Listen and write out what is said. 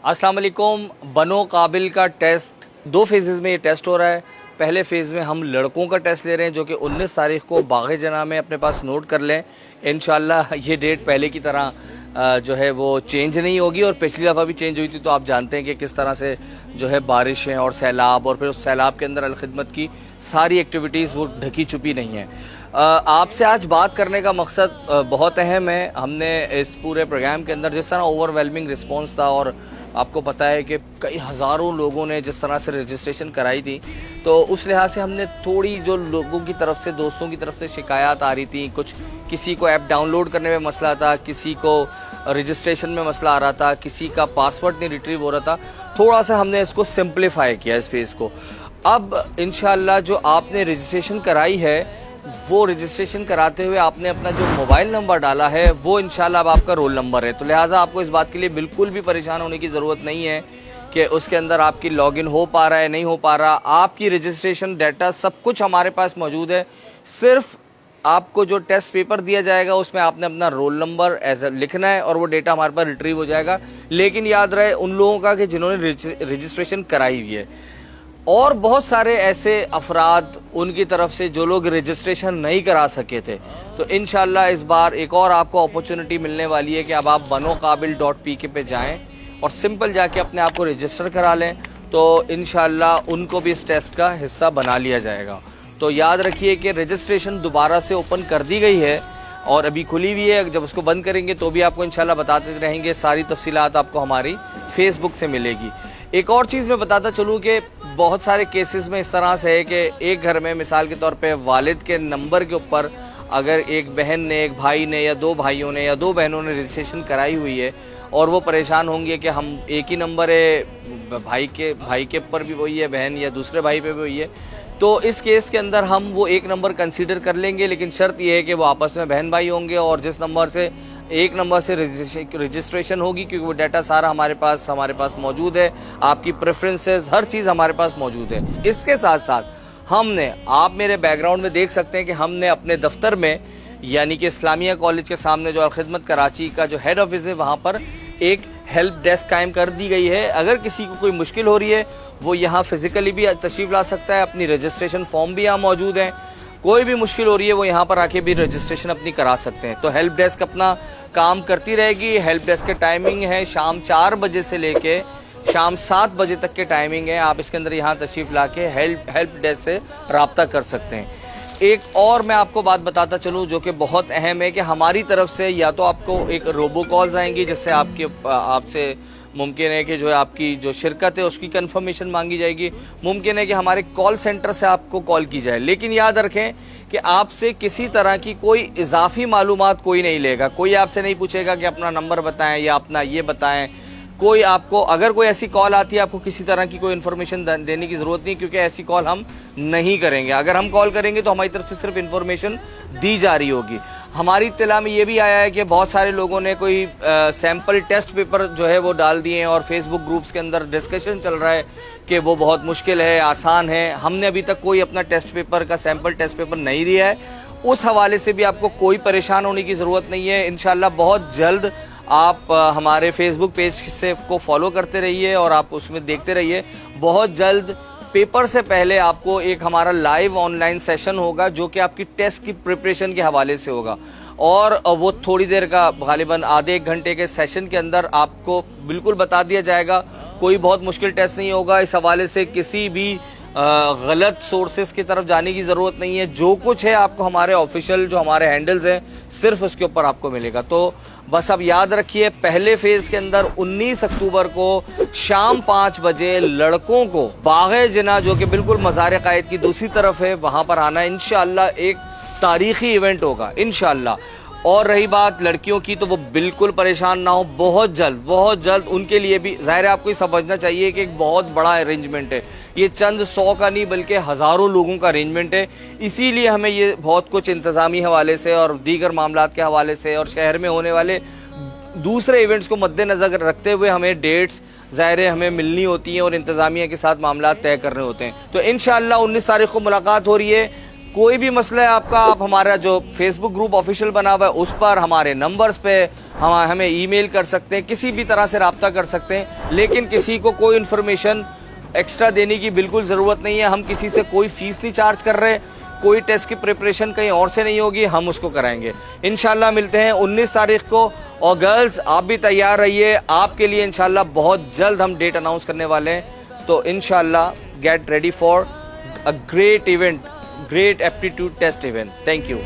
अस्सलाम वालेकुम। बनो काबिल का टेस्ट 2 फेजेज़ में ये टेस्ट हो रहा है। पहले फ़ेज़ में हम लड़कों का टेस्ट ले रहे हैं जो कि 19 तारीख को बाग़े जना में अपने पास नोट कर लें। इंशाल्लाह ये डेट पहले की तरह जो है वो चेंज नहीं होगी, और पिछली दफ़ा भी चेंज हुई थी तो आप जानते हैं कि किस तरह से जो है बारिशें और सैलाब, और फिर उस सैलाब के अंदर अलखिदमत की सारी एक्टिविटीज़ वो ढकी छुपी नहीं है। आपसे आज बात करने का मकसद बहुत अहम है। हमने इस पूरे प्रोग्राम के अंदर जिस तरह ओवरवेलमिंग रिस्पॉन्स था, और आपको पता है कि कई हज़ारों लोगों ने जिस तरह से रजिस्ट्रेशन कराई थी, तो उस लिहाज से हमने थोड़ी जो लोगों की तरफ से, दोस्तों की तरफ से शिकायत आ रही थी, कुछ किसी को ऐप डाउनलोड करने में मसला था, किसी को रजिस्ट्रेशन में मसला आ रहा था, किसी का पासवर्ड नहीं रिट्रीव हो रहा था। थोड़ा सा हमने इसको सिंप्लीफाई किया इस फेज़ को। अब इंशाल्लाह जो आपने रजिस्ट्रेशन कराई है, वो रजिस्ट्रेशन कराते हुए आपने अपना जो मोबाइल नंबर डाला है वो इंशाल्लाह अब आपका रोल नंबर है। तो लिहाजा आपको इस बात के लिए बिल्कुल भी परेशान होने की ज़रूरत नहीं है कि उसके अंदर आपकी लॉगिन हो पा रहा है नहीं हो पा रहा। आपकी रजिस्ट्रेशन डाटा सब कुछ हमारे पास मौजूद है। सिर्फ आपको जो टेस्ट पेपर दिया जाएगा उसमें आपने अपना रोल नंबर एज लिखना है और वो डेटा हमारे पास रिट्रीव हो जाएगा। लेकिन याद रहे उन लोगों का कि जिन्होंने रजिस्ट्रेशन कराई हुई है, और बहुत सारे ऐसे अफराद उनकी तरफ से जो लोग रजिस्ट्रेशन नहीं करा सके थे। तो इंशाल्लाह इस बार एक और आपको अपॉर्चुनिटी मिलने वाली है कि अब आप banoqabil.pk पे जाएं और सिंपल जाके अपने आप को रजिस्टर करा लें, तो इंशाल्लाह उनको भी इस टेस्ट का हिस्सा बना लिया जाएगा। तो याद रखिए कि रजिस्ट्रेशन दोबारा से ओपन कर दी गई है और अभी खुली हुई है। जब उसको बंद करेंगे तो भी आपको इंशाल्लाह बताते रहेंगे। सारी तफसीलात आपको हमारी फेसबुक से मिलेगी। एक और चीज़ मैं बताता चलूँ कि बहुत सारे केसेस में इस तरह से है कि एक घर में मिसाल के तौर पे वालिद के नंबर के ऊपर अगर एक बहन ने, एक भाई ने, या 2 भाइयों ने या 2 बहनों ने रजिस्ट्रेशन कराई हुई है, और वो परेशान होंगे कि हम एक ही नंबर है, भाई के ऊपर भी वही है बहन, या दूसरे भाई पे भी वही है, तो इस केस के अंदर हम वो एक नंबर कंसीडर कर लेंगे। लेकिन शर्त यह है कि वो आपस में बहन भाई होंगे और जिस नंबर से एक नंबर से रजिस्ट्रेशन होगी, क्योंकि वो डाटा सारा हमारे पास मौजूद है। आपकी प्रेफरेंसेस हर चीज़ हमारे पास मौजूद है। इसके साथ साथ हमने, आप मेरे बैकग्राउंड में देख सकते हैं कि हमने अपने दफ्तर में, यानी कि इस्लामिया कॉलेज के सामने जो अलखिदमत कराची का जो हेड ऑफिस है, वहाँ पर एक हेल्प डेस्क कायम कर दी गई है। अगर किसी को कोई मुश्किल हो रही है वो यहाँ फिजिकली भी तशरीफ ला सकता है। अपनी रजिस्ट्रेशन फॉर्म भी यहाँ मौजूद है। कोई भी मुश्किल हो रही है वो यहाँ पर आके भी रजिस्ट्रेशन अपनी करा सकते हैं। तो हेल्प डेस्क अपना काम करती रहेगी। हेल्प डेस्क के टाइमिंग है शाम 4 बजे से लेके शाम 7 बजे तक के टाइमिंग है। आप इसके अंदर यहाँ तशरीफ ला के हेल्प डेस्क से रब्ता कर सकते हैं। एक और मैं आपको बात बताता चलूँ जो कि बहुत अहम है कि हमारी तरफ से या तो आपको एक रोबो कॉल्स आएंगी जिससे आपसे मुमकिन है कि जो है आपकी जो शिरकत है उसकी कंफर्मेशन मांगी जाएगी। मुमकिन है कि हमारे कॉल सेंटर से आपको कॉल की जाए। लेकिन याद रखें कि आपसे किसी तरह की कोई इजाफी मालूमात कोई नहीं लेगा। कोई आपसे नहीं पूछेगा कि अपना नंबर बताएं या अपना ये बताएं। कोई आपको, अगर कोई ऐसी कॉल आती है, आपको किसी तरह की कोई इन्फॉर्मेशन देने की ज़रूरत नहीं, क्योंकि ऐसी कॉल हम नहीं करेंगे। अगर हम कॉल करेंगे तो हमारी तरफ से सिर्फ इन्फॉर्मेशन दी जा रही होगी। हमारी इत्तला में ये भी आया है कि बहुत सारे लोगों ने कोई सैम्पल टेस्ट पेपर जो है वो डाल दिए हैं, और फेसबुक ग्रुप्स के अंदर डिस्कशन चल रहा है कि वो बहुत मुश्किल है, आसान है। हमने अभी तक कोई अपना टेस्ट पेपर का सैम्पल टेस्ट पेपर नहीं दिया है। उस हवाले से भी आपको कोई परेशान होने की ज़रूरत नहीं है। इंशाल्लाह बहुत जल्द आप हमारे फेसबुक पेज से को फॉलो करते रहिए और आप उसमें देखते रहिए। बहुत जल्द पेपर से पहले आपको एक हमारा लाइव ऑनलाइन सेशन होगा जो कि आपकी टेस्ट की प्रिपरेशन के हवाले से होगा, और वो थोड़ी देर का, गालिबन आधे 1 घंटे के सेशन के अंदर आपको बिल्कुल बता दिया जाएगा। कोई बहुत मुश्किल टेस्ट नहीं होगा। इस हवाले से किसी भी गलत सोर्सेस की तरफ जाने की ज़रूरत नहीं है। जो कुछ है आपको हमारे ऑफिशियल जो हमारे हैंडल्स हैं सिर्फ उसके ऊपर आपको मिलेगा। तो बस अब याद रखिए, पहले फेज के अंदर 19 अक्टूबर को शाम 5 बजे लड़कों को बाग़े जना, जो कि बिल्कुल मज़ार क़ायद की दूसरी तरफ है, वहाँ पर आना। इंशाअल्लाह एक तारीखी इवेंट होगा इंशाअल्लाह। और रही बात लड़कियों की, तो वो बिल्कुल परेशान ना हो। बहुत जल्द उनके लिए भी, ज़ाहिर है आपको ये समझना चाहिए कि एक बहुत बड़ा अरेंजमेंट है। ये चंद 100 का नहीं बल्कि हज़ारों लोगों का अरेंजमेंट है। इसीलिए हमें ये बहुत कुछ इंतज़ामी हवाले से और दीगर मामलात के हवाले से और शहर में होने वाले दूसरे इवेंट्स को मद्देनज़र रखते हुए हमें डेट्स ज़ाहिर है हमें मिलनी होती हैं और इंतज़ामिया के साथ मामलात तय करने होते हैं। तो इंशाअल्लाह 19 तारीख को मुलाकात हो रही है। कोई भी मसला है आपका, आप हमारा जो फेसबुक ग्रुप ऑफिशियल बना हुआ है उस पर, हमारे नंबर्स पे हम हमें ईमेल कर सकते हैं, किसी भी तरह से रब्ता कर सकते हैं, लेकिन किसी को कोई इन्फॉर्मेशन एक्स्ट्रा देने की बिल्कुल ज़रूरत नहीं है। हम किसी से कोई फ़ीस नहीं चार्ज कर रहे, कोई टेस्ट की प्रिपरेशन कहीं और से नहीं होगी, हम उसको कराएंगे। इंशाल्लाह मिलते हैं 19 तारीख को। और गर्ल्स आप भी तैयार रहिए, आपके लिए इंशाल्लाह बहुत जल्द हम डेट अनाउंस करने वाले हैं। तो इंशाल्लाह get ready for a great event, great aptitude test event. Thank you.